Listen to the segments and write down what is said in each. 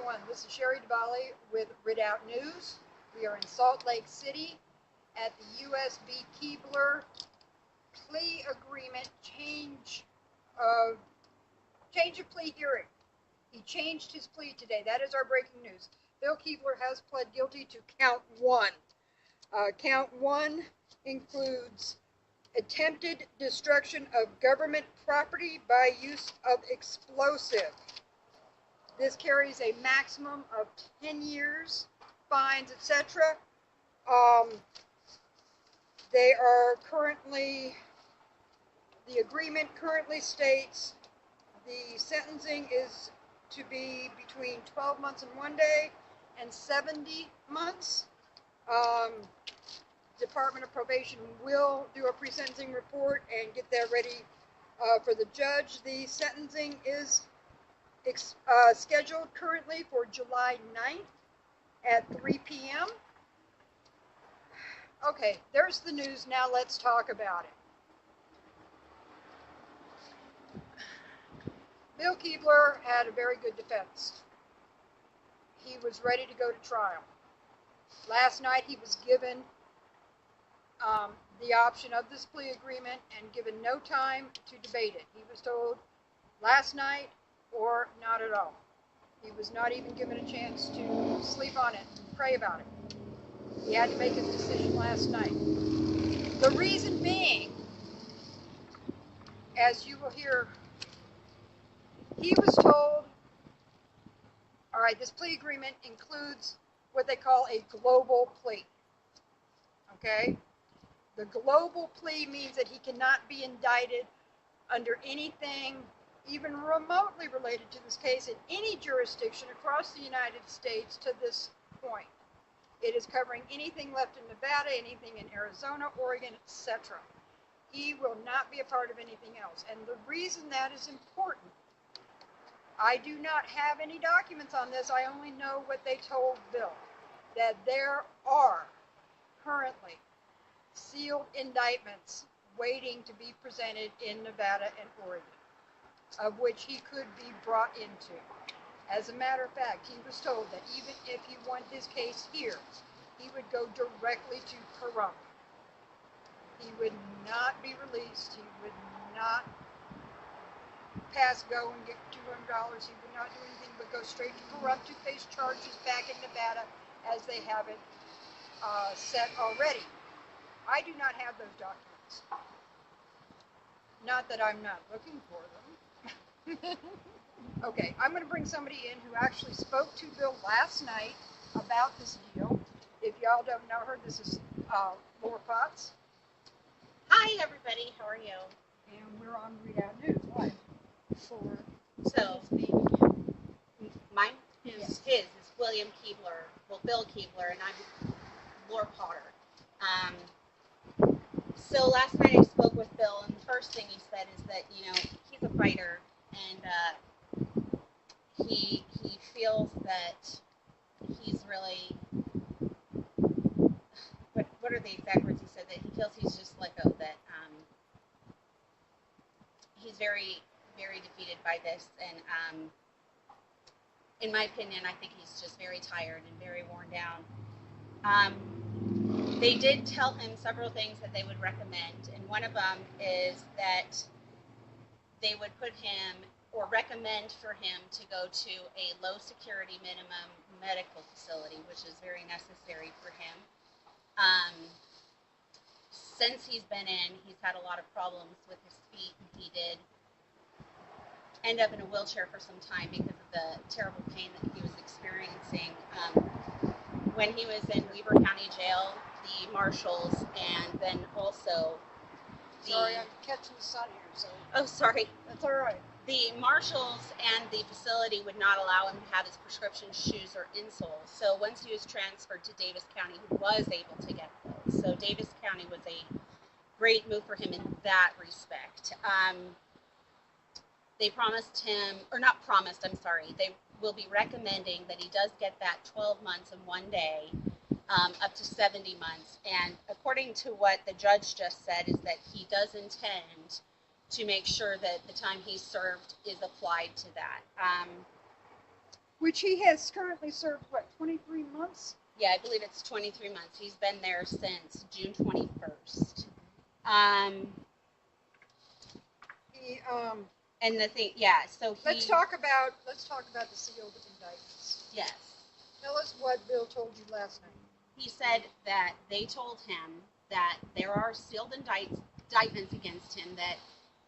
everyone. This is Sherry DeBali with Readout News. We are in Salt Lake City at the USB Keebler plea agreement change of plea hearing. He changed his plea today. That is our breaking news. Bill Keebler has pled guilty to count one. Count one includes attempted destruction of government property by use of explosive. This carries a maximum of 10 years, fines, etc. The agreement currently states the sentencing is to be between 12 months and 1 day and 70 months. Department of Probation will do a pre-sentencing report and get that ready for the judge. The sentencing is scheduled currently for July 9th at 3 p.m. Okay, there's the news. Now let's talk about it. Bill Keebler had a very good defense. He was ready to go to trial. Last night he was given the option of this plea agreement and given no time to debate it. He was told last night or not at all. He was not even given a chance to sleep on it and pray about it. He had to make his decision last night. The reason being, as you will hear, he was told, all right, this plea agreement includes what they call a global plea. Okay? The global plea means that he cannot be indicted under anything even remotely related to this case in any jurisdiction across the United States to this point. It is covering anything left in Nevada, anything in Arizona, Oregon, etc. He will not be a part of anything else. And the reason that is important, I do not have any documents on this. I only know what they told Bill, that there are currently sealed indictments waiting to be presented in Nevada and Oregon, of which he could be brought into. As a matter of fact, he was told that even if he won his case here, he would go directly to Pahrump. He would not be released. He would not pass go and get $200. He would not do anything but go straight to Pahrump to face charges back in Nevada as they have it set already. I do not have those documents. Not that I'm not looking for them. Okay, I'm going to bring somebody in who actually spoke to Bill last night about this deal. If y'all don't know her, this is Laura Potts. Hi, everybody. How are you? And we're on Readout News Live. So, mine is his is William Keebler. Well, Bill Keebler, and I'm Laura Potter. So last night I spoke with Bill, and the first thing he said is that, you know, he's a fighter, and he feels that he's really, what are the exact words he said? That he feels he's just let go, that he's very, very defeated by this, and in my opinion, I think he's just very tired and very worn down. They did tell him several things that they would recommend, and one of them is that they would put him or recommend for him to go to a low security minimum medical facility, which is very necessary for him. Since he's been in, he's had a lot of problems with his feet. He did end up in a wheelchair for some time because of the terrible pain that he was experiencing. When he was in Weber County Jail, the marshals, and then also Sorry, I'm catching the sun here, so. Oh, sorry. That's all right. The marshals and the facility would not allow him to have his prescription shoes or insoles. So once he was transferred to Davis County, he was able to get those. So Davis County was a great move for him in that respect. They promised him, or not promised, I'm sorry, they will be recommending that he does get that 12 months and 1 day, up to 70 months. And according to what the judge just said, is that he does intend to make sure that the time he served is applied to that. which he has currently served, what, 23 months? Yeah, I believe it's 23 months. He's been there since June 21st. He, And the thing, yeah, so he... let's talk about the sealed indictments. Yes. Tell us what Bill told you last night. He said that they told him that there are sealed indictments against him that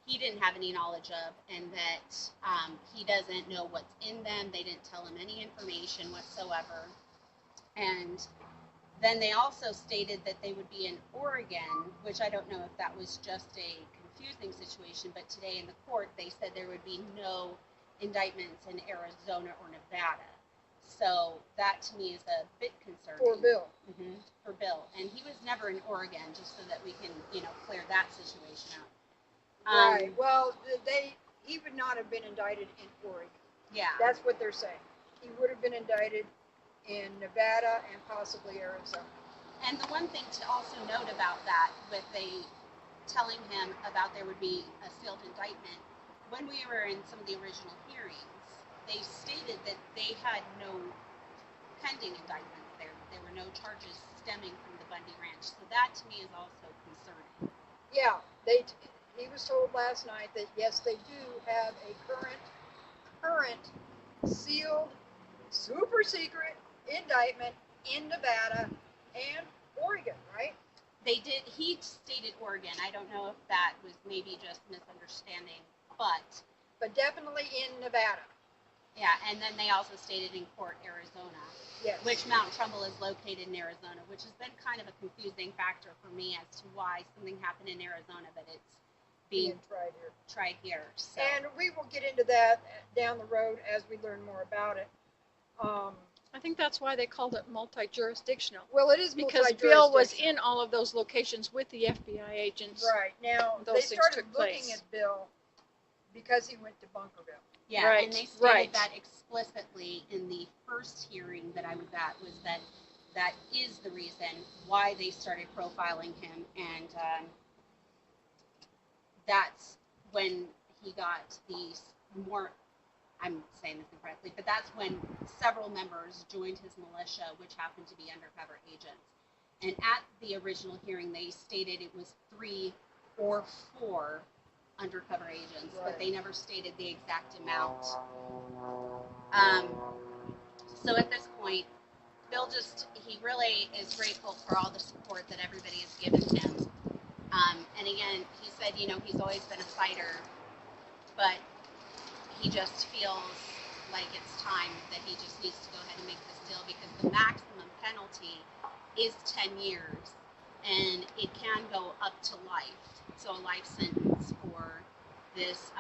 he didn't have any knowledge of, and that he doesn't know what's in them. They didn't tell him any information whatsoever. And then they also stated that they would be in Oregon, which I don't know if that was just a confusing situation, but today in the court they said there would be no indictments in Arizona or Nevada. So that to me is a bit concerning. For Bill. Mm-hmm, for Bill. And he was never in Oregon, just so that we can, clear that situation out. Right. Well, he would not have been indicted in Oregon. Yeah. That's what they're saying. He would have been indicted in Nevada and possibly Arizona. And the one thing to also note about that, with telling him about there would be a sealed indictment, when we were in some of the original hearings, they stated that they had no pending indictments there. There were no charges stemming from the Bundy Ranch. So that to me is also concerning. Yeah, he was told last night that yes, they do have a current sealed, super secret indictment in Nevada and Oregon, right? They did. He stated Oregon. I don't know if that was maybe just misunderstanding, but definitely in Nevada. Yeah, and then they also stated in court Arizona, yes, which Mount Trumbull is located in Arizona, which has been kind of a confusing factor for me as to why something happened in Arizona, but it's being tried here. So. And we will get into that down the road as we learn more about it. I think that's why they called it multi-jurisdictional. Well, it is because Bill was in all of those locations with the FBI agents. Right. Now, they started looking at Bill because he went to Bunkerville. Yeah, right. And they stated that explicitly in the first hearing that I was at, was that is the reason why they started profiling him, and that's when he got these more, I'm saying this incorrectly, but that's when several members joined his militia, which happened to be undercover agents. And at the original hearing, they stated it was 3 or 4 undercover agents, right, but they never stated the exact amount. So at this point, Bill he really is grateful for all the support that everybody has given him. And again, he said, he's always been a fighter, but he just feels like it's time that he just needs to go ahead and make this deal, because the maximum penalty is 10 years, and it can go up to life. So a life sentence for this.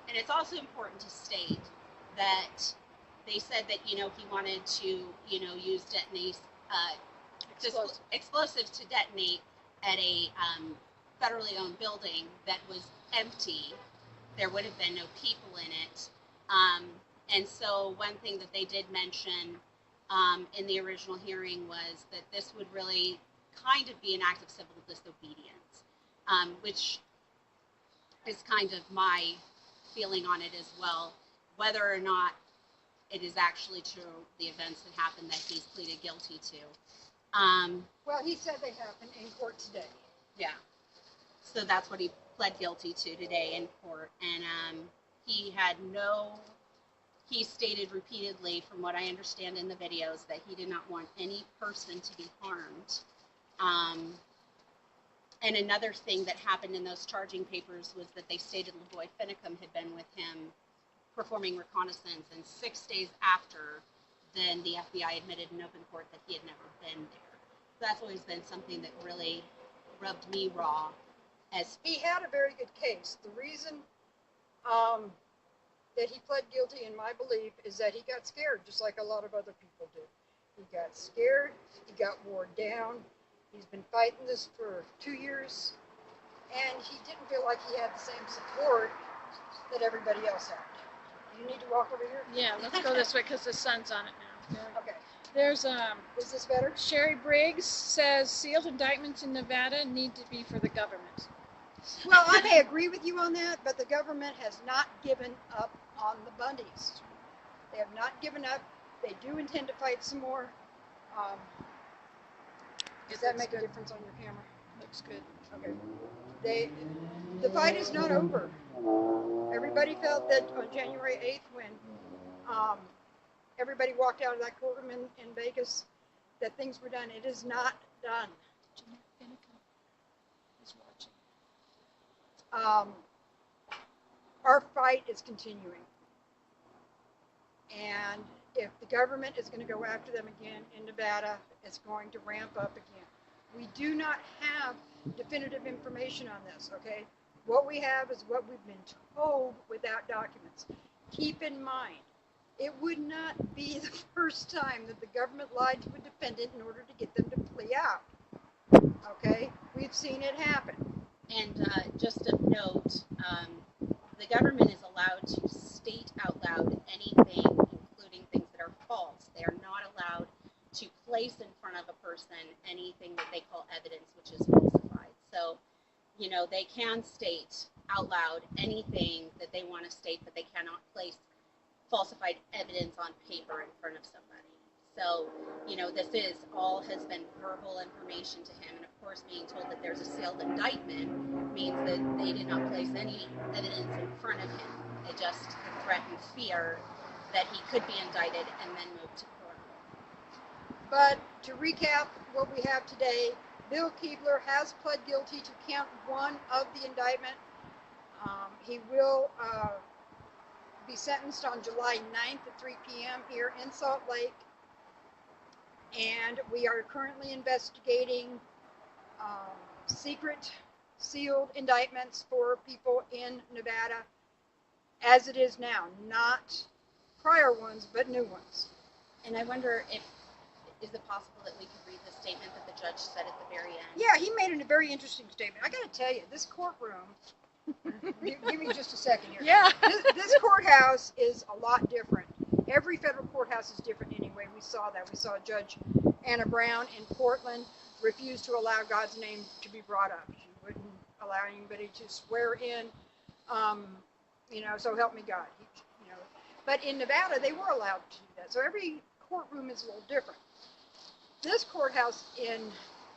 And it's also important to state that they said that, he wanted to, use explosives to detonate at a federally owned building that was empty. There would have been no people in it. And so one thing that they did mention in the original hearing was that this would really kind of be an act of civil disobedience, which is kind of my feeling on it as well, whether or not it is actually true, the events that happened that he's pleaded guilty to. Well, he said they happened in court today. Yeah. So that's what he pled guilty to today in court. And he stated repeatedly, from what I understand in the videos, that he did not want any person to be harmed. And another thing that happened in those charging papers was that they stated LaVoy Finicum had been with him performing reconnaissance, and 6 days after, then the FBI admitted in open court that he had never been there. So that's always been something that really rubbed me raw. As he had a very good case. The reason that he pled guilty, in my belief, is that he got scared, just like a lot of other people do. He got scared, he got worn down, he's been fighting this for 2 years, and he didn't feel like he had the same support that everybody else had. You need to walk over here? Yeah, let's go this way because the sun's on it now. Okay. There's is this better? Sherry Briggs says sealed indictments in Nevada need to be for the government. Well, I may agree with you on that, but the government has not given up on the Bundys. They have not given up They do intend to fight some more. Does that make a difference on your camera? Looks good. Okay. The fight is not over. Everybody felt that on January 8th when everybody walked out of that courtroom in Vegas that things were done. It is not done. He's watching. Our fight is continuing. And if the government is going to go after them again in Nevada, it's going to ramp up again. We do not have definitive information on this, okay? What we have is what we've been told without documents. Keep in mind, it would not be the first time that the government lied to a defendant in order to get them to plea out, okay? We've seen it happen. And just a note, the government is allowed to state out loud anything, including things that are false. They are not allowed to place in front of a person anything that they call evidence, which is falsified. So, you know, they can state out loud anything that they want to state, but they cannot place falsified evidence on paper in front of somebody. So, you know, this is all has been verbal information to him. And of course, being told that there's a sealed indictment means that they did not place any evidence in front of him. It just threatened fear that he could be indicted and then moved to court. But to recap what we have today, Bill Keebler has pled guilty to count 1 of the indictment. He will be sentenced on July 9th at 3 p.m. here in Salt Lake. And we are currently investigating secret sealed indictments for people in Nevada as it is now, not prior ones, but new ones. And I wonder if, is it possible that we could read the statement that the judge said at the very end? Yeah, he made a very interesting statement. I got to tell you, this courtroom, give me just a second here. Yeah. This courthouse is a lot different. Every federal courthouse is different anyway. We saw that. We saw Judge Anna Brown in Portland refuse to allow God's name to be brought up. She wouldn't allow anybody to swear in, so help me God. But in Nevada, they were allowed to do that. So every courtroom is a little different. This courthouse in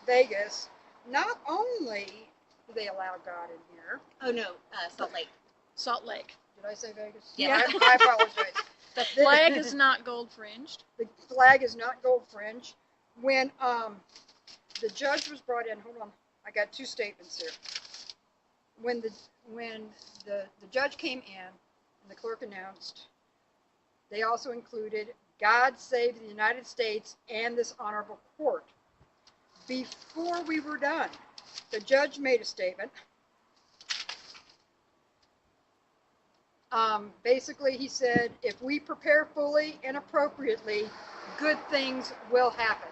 Vegas, not only do they allow God in here. Oh, no, Salt Lake. Salt Lake. Did I say Vegas? Yeah. I apologize. The flag is not gold fringed. The flag is not gold fringed. When the judge was brought in, hold on, I got 2 statements here. When the judge came in and the clerk announced, they also included God save the United States and this honorable court. Before we were done, the judge made a statement. Basically, he said, if we prepare fully and appropriately, good things will happen.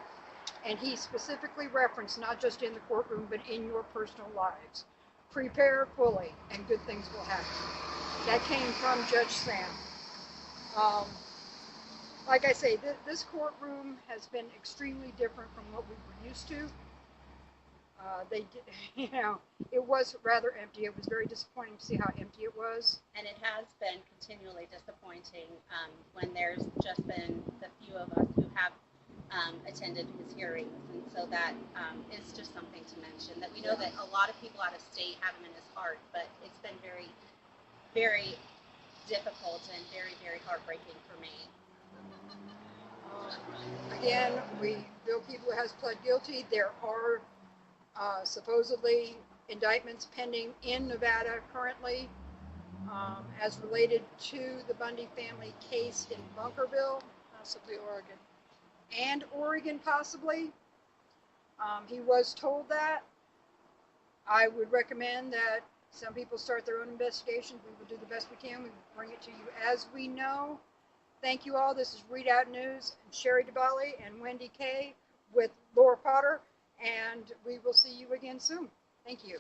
And he specifically referenced not just in the courtroom, but in your personal lives. Prepare fully and good things will happen. That came from Judge Sam. Like I say, this courtroom has been extremely different from what we were used to. It was rather empty. It was very disappointing to see how empty it was. And it has been continually disappointing when there's just been the few of us who have attended his hearings. And so that is just something to mention, that we know that a lot of people out of state have him in his heart, but it's been very, very difficult and very, very heartbreaking for me. Again, Bill Keebler has pled guilty. There are supposedly indictments pending in Nevada currently as related to the Bundy family case in Bunkerville, Possibly Oregon. and Oregon possibly. He was told that. I would recommend that some people start their own investigations. We will do the best we can. We will bring it to you as we know. Thank you all. This is Readout News and Sherry DeBali and Wendy Kay with Laura Potter, and we will see you again soon. Thank you.